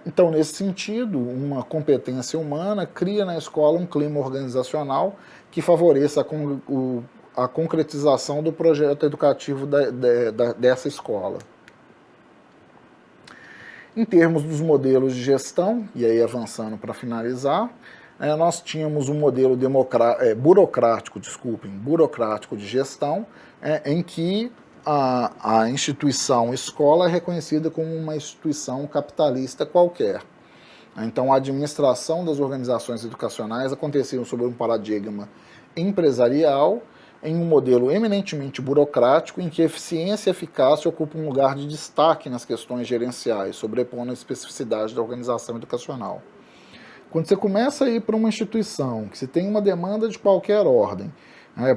Então, nesse sentido, uma competência humana cria na escola um clima organizacional que favoreça a concretização do projeto educativo dessa escola. Em termos dos modelos de gestão, e aí avançando para finalizar, nós tínhamos um modelo burocrático de gestão, em que a instituição escola é reconhecida como uma instituição capitalista qualquer. Então, a administração das organizações educacionais acontecia sob um paradigma empresarial, em um modelo eminentemente burocrático, em que eficiência e eficácia ocupam um lugar de destaque nas questões gerenciais, sobrepondo a especificidade da organização educacional. Quando você começa a ir para uma instituição, que se tem uma demanda de qualquer ordem,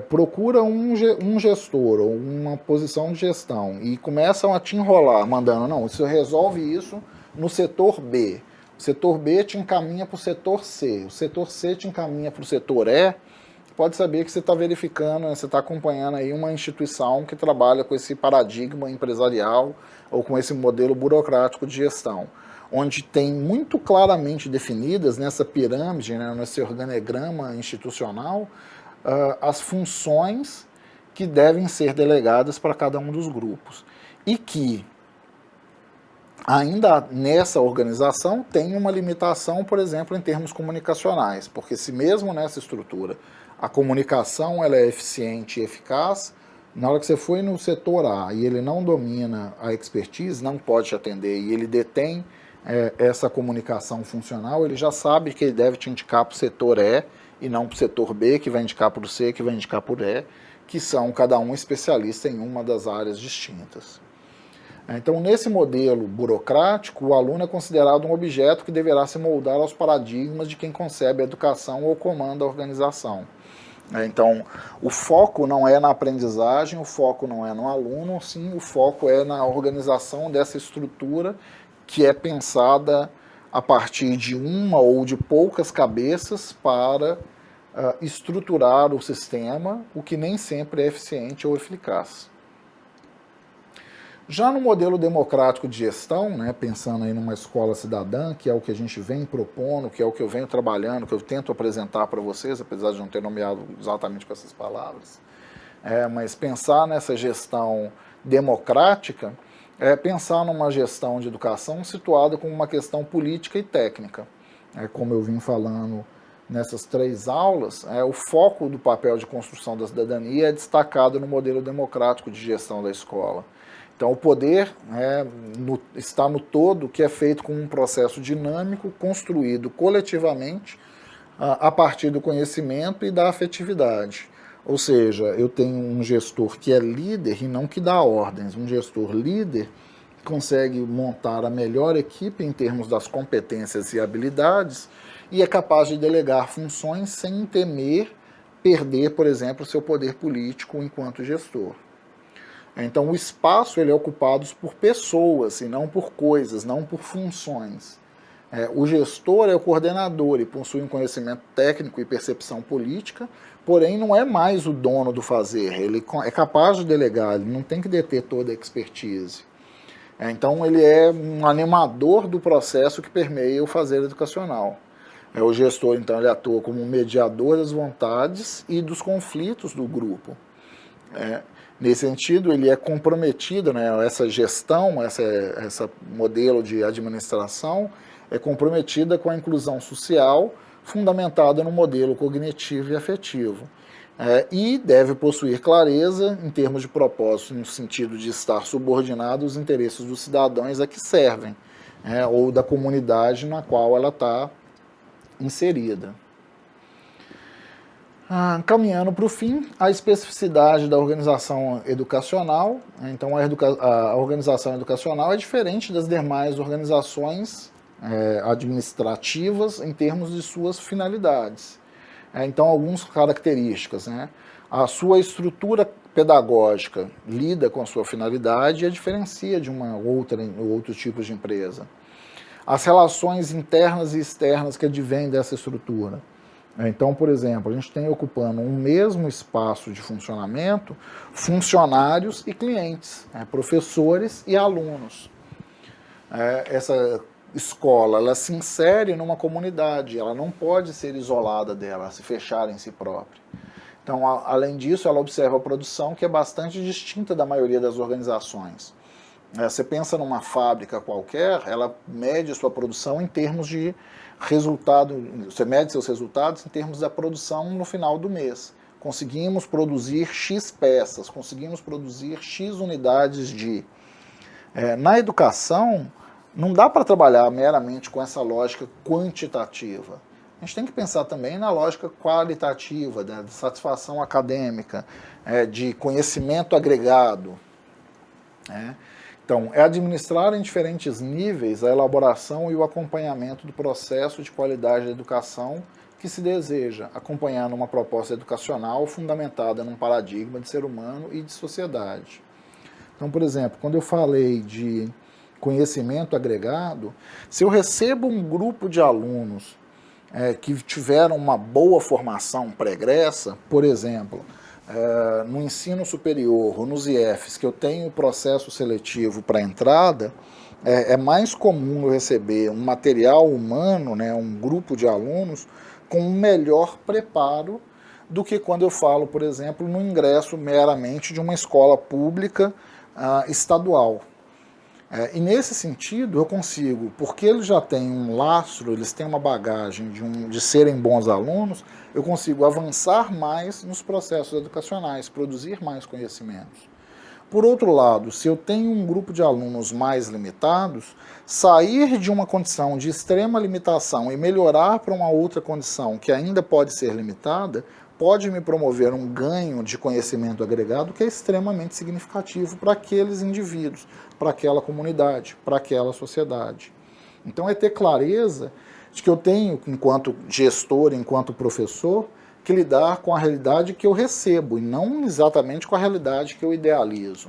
Procura um gestor ou uma posição de gestão e começam a te enrolar, mandando, não, você resolve isso no setor B. O setor B te encaminha para o setor C. O setor C te encaminha para o setor E. Pode saber que você está verificando, você está acompanhando aí uma instituição que trabalha com esse paradigma empresarial ou com esse modelo burocrático de gestão, onde tem muito claramente definidas nessa pirâmide, né, nesse organograma institucional, as funções que devem ser delegadas para cada um dos grupos. E que, ainda nessa organização, tem uma limitação, por exemplo, em termos comunicacionais, porque se mesmo nessa estrutura a comunicação ela é eficiente e eficaz, na hora que você foi no setor A e ele não domina a expertise, não pode te atender e ele detém essa comunicação funcional, ele já sabe que ele deve te indicar para o setor E e não para o setor B, que vai indicar para o C, que vai indicar para o E, que são cada um especialista em uma das áreas distintas. Então, nesse modelo burocrático, o aluno é considerado um objeto que deverá se moldar aos paradigmas de quem concebe a educação ou comanda a organização. Então, o foco não é na aprendizagem, o foco não é no aluno, sim, o foco é na organização dessa estrutura que é pensada a partir de uma ou de poucas cabeças para estruturar o sistema, o que nem sempre é eficiente ou eficaz. Já no modelo democrático de gestão, né, pensando aí numa escola cidadã, que é o que a gente vem propondo, que é o que eu venho trabalhando, que eu tento apresentar para vocês, apesar de não ter nomeado exatamente com essas palavras, mas pensar nessa gestão democrática é pensar numa gestão de educação situada como uma questão política e técnica. Como eu vim falando nessas 3 aulas, o foco do papel de construção da cidadania é destacado no modelo democrático de gestão da escola. Então, o poder está no todo, que é feito com um processo dinâmico, construído coletivamente, a partir do conhecimento e da afetividade. Ou seja, eu tenho um gestor que é líder e não que dá ordens. Um gestor líder consegue montar a melhor equipe em termos das competências e habilidades e é capaz de delegar funções sem temer perder, por exemplo, seu poder político enquanto gestor. Então, o espaço ele é ocupado por pessoas e não por coisas, não por funções. O gestor é o coordenador e possui um conhecimento técnico e percepção política, porém não é mais o dono do fazer, ele é capaz de delegar, ele não tem que deter toda a expertise. Então ele é um animador do processo que permeia o fazer educacional. O gestor, então, ele atua como um mediador das vontades e dos conflitos do grupo. Nesse sentido, ele é comprometido, né, essa gestão, essa modelo de administração, é comprometida com a inclusão social, fundamentada no modelo cognitivo e afetivo. E deve possuir clareza em termos de propósito, no sentido de estar subordinado aos interesses dos cidadãos a que servem, ou da comunidade na qual ela está inserida. Caminhando para o fim, a especificidade da organização educacional. Então, a organização educacional é diferente das demais organizações administrativas em termos de suas finalidades. Então, algumas características. A sua estrutura pedagógica lida com a sua finalidade e a diferencia de outros tipos de empresa. As relações internas e externas que advêm dessa estrutura. Então, por exemplo, a gente tem ocupando um mesmo espaço de funcionamento funcionários e clientes, professores e alunos. Essa escola, ela se insere numa comunidade, ela não pode ser isolada dela, se fechar em si própria. Então, além disso, ela observa a produção que é bastante distinta da maioria das organizações. Você pensa numa fábrica qualquer, ela mede sua produção em termos de resultado, você mede seus resultados em termos da produção no final do mês. Conseguimos produzir X peças, conseguimos produzir X unidades de... Na educação, não dá para trabalhar meramente com essa lógica quantitativa. A gente tem que pensar também na lógica qualitativa, de satisfação acadêmica, de conhecimento agregado. Então, é administrar em diferentes níveis a elaboração e o acompanhamento do processo de qualidade da educação que se deseja, acompanhando uma proposta educacional fundamentada num paradigma de ser humano e de sociedade. Então, por exemplo, quando eu falei de conhecimento agregado, se eu recebo um grupo de alunos que tiveram uma boa formação pregressa, por exemplo, no ensino superior ou nos IFs, que eu tenho processo seletivo para entrada, é mais comum eu receber um material humano, né, um grupo de alunos, com um melhor preparo do que quando eu falo, por exemplo, no ingresso meramente de uma escola pública estadual. E nesse sentido eu consigo, porque eles já têm um lastro, eles têm uma bagagem de serem bons alunos, eu consigo avançar mais nos processos educacionais, produzir mais conhecimentos. Por outro lado, se eu tenho um grupo de alunos mais limitados, sair de uma condição de extrema limitação e melhorar para uma outra condição que ainda pode ser limitada, pode me promover um ganho de conhecimento agregado que é extremamente significativo para aqueles indivíduos, para aquela comunidade, para aquela sociedade. Então é ter clareza de que eu tenho, enquanto gestor, enquanto professor, que lidar com a realidade que eu recebo e não exatamente com a realidade que eu idealizo.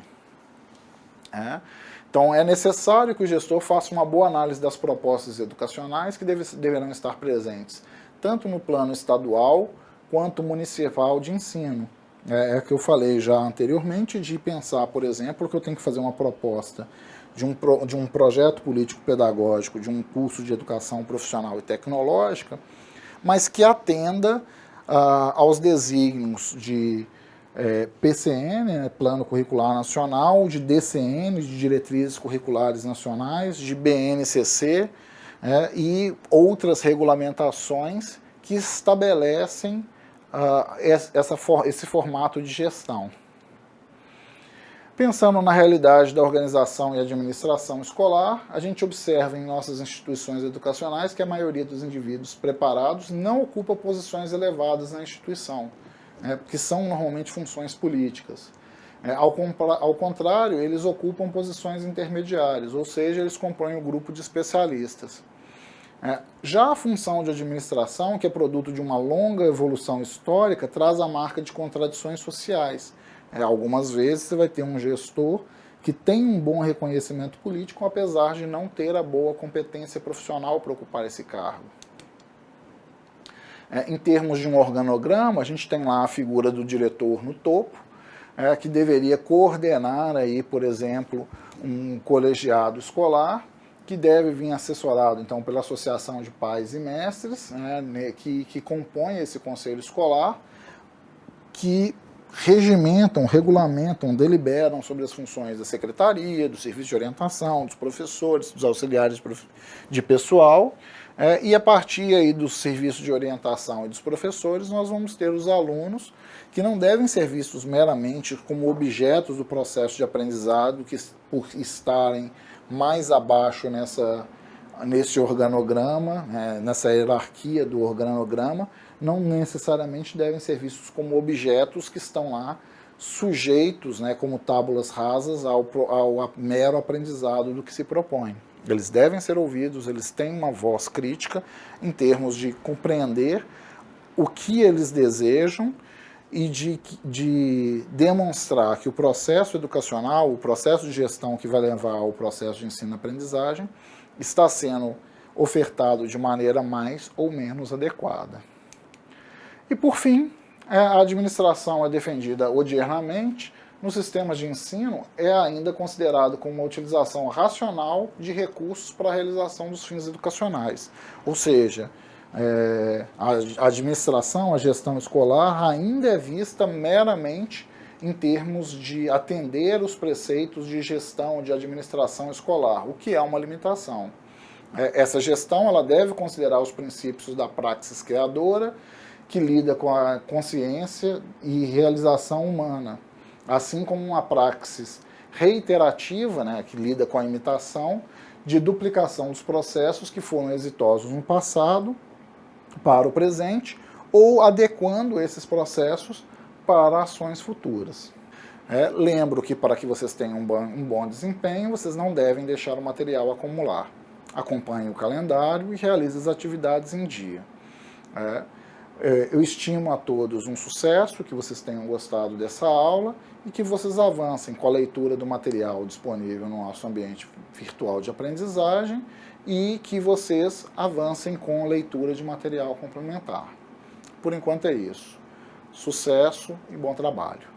Então é necessário que o gestor faça uma boa análise das propostas educacionais que deverão estar presentes tanto no plano estadual quanto municipal de ensino. É que eu falei já anteriormente de pensar, por exemplo, que eu tenho que fazer uma proposta de um projeto político-pedagógico, de um curso de educação profissional e tecnológica, mas que atenda aos desígnios de PCN, né, Plano Curricular Nacional, de DCN, de Diretrizes Curriculares Nacionais, de BNCC e outras regulamentações que estabelecem esse formato de gestão. Pensando na realidade da organização e administração escolar, a gente observa em nossas instituições educacionais que a maioria dos indivíduos preparados não ocupa posições elevadas na instituição, porque são normalmente funções políticas. Ao contrário, eles ocupam posições intermediárias, ou seja, eles compõem um grupo de especialistas. Já a função de administração, que é produto de uma longa evolução histórica, traz a marca de contradições sociais. Algumas vezes você vai ter um gestor que tem um bom reconhecimento político, apesar de não ter a boa competência profissional para ocupar esse cargo. Em termos de um organograma, a gente tem lá a figura do diretor no topo, que deveria coordenar, aí, por exemplo, um colegiado escolar, que deve vir assessorado então, pela Associação de Pais e Mestres, que compõe esse conselho escolar, que regimentam, regulamentam, deliberam sobre as funções da secretaria, do serviço de orientação, dos professores, dos auxiliares de pessoal, e a partir aí do serviço de orientação e dos professores, nós vamos ter os alunos que não devem ser vistos meramente como objetos do processo de aprendizado, que por estarem mais abaixo nesse organograma, nessa hierarquia do organograma, não necessariamente devem ser vistos como objetos que estão lá sujeitos, como tábulas rasas, ao mero aprendizado do que se propõe. Eles devem ser ouvidos, eles têm uma voz crítica em termos de compreender o que eles desejam e de demonstrar que o processo educacional, o processo de gestão que vai levar ao processo de ensino-aprendizagem, está sendo ofertado de maneira mais ou menos adequada. E, por fim, a administração é defendida odiernamente. Nos sistemas de ensino, é ainda considerado como uma utilização racional de recursos para a realização dos fins educacionais. Ou seja, a administração, a gestão escolar, ainda é vista meramente em termos de atender os preceitos de gestão, de administração escolar, o que é uma limitação. Essa gestão ela deve considerar os princípios da praxis criadora, que lida com a consciência e realização humana, assim como uma praxis reiterativa, que lida com a imitação, de duplicação dos processos que foram exitosos no passado para o presente, ou adequando esses processos para ações futuras. Lembro que para que vocês tenham um bom desempenho, vocês não devem deixar o material acumular. Acompanhe o calendário e realize as atividades em dia. Eu estimo a todos um sucesso, que vocês tenham gostado dessa aula e que vocês avancem com a leitura do material disponível no nosso ambiente virtual de aprendizagem e que vocês avancem com a leitura de material complementar. Por enquanto é isso. Sucesso e bom trabalho.